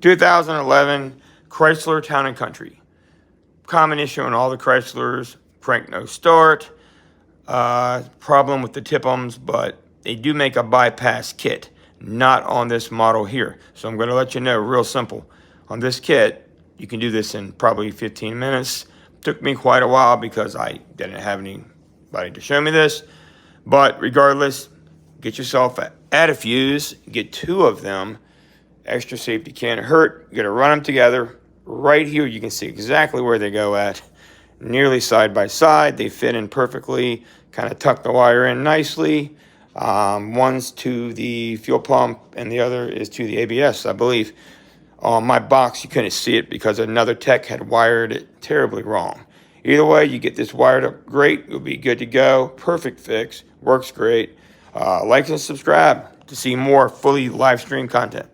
2011 Chrysler Town Country. Common issue on all the Chryslers, crank no start. Problem with the TIPMs, but they do make a bypass kit. Not on this model here. So I'm going to let you know real simple. On this kit, you can do this in probably 15 minutes. Took me quite a while because I didn't have anybody to show me this. But regardless, get yourself add a fuse, get 2 of them. Extra safety can't hurt. You're going to run them together. Right here, you can see exactly where they go at. Nearly side by side. They fit in perfectly. Kind of tuck the wire in nicely. One's to the fuel pump and the other is to the ABS, I believe. On my box, you couldn't see it because another tech had wired it terribly wrong. Either way, you get this wired up great. You'll be good to go. Perfect fix. Works great. Like and subscribe to see more fully live stream content.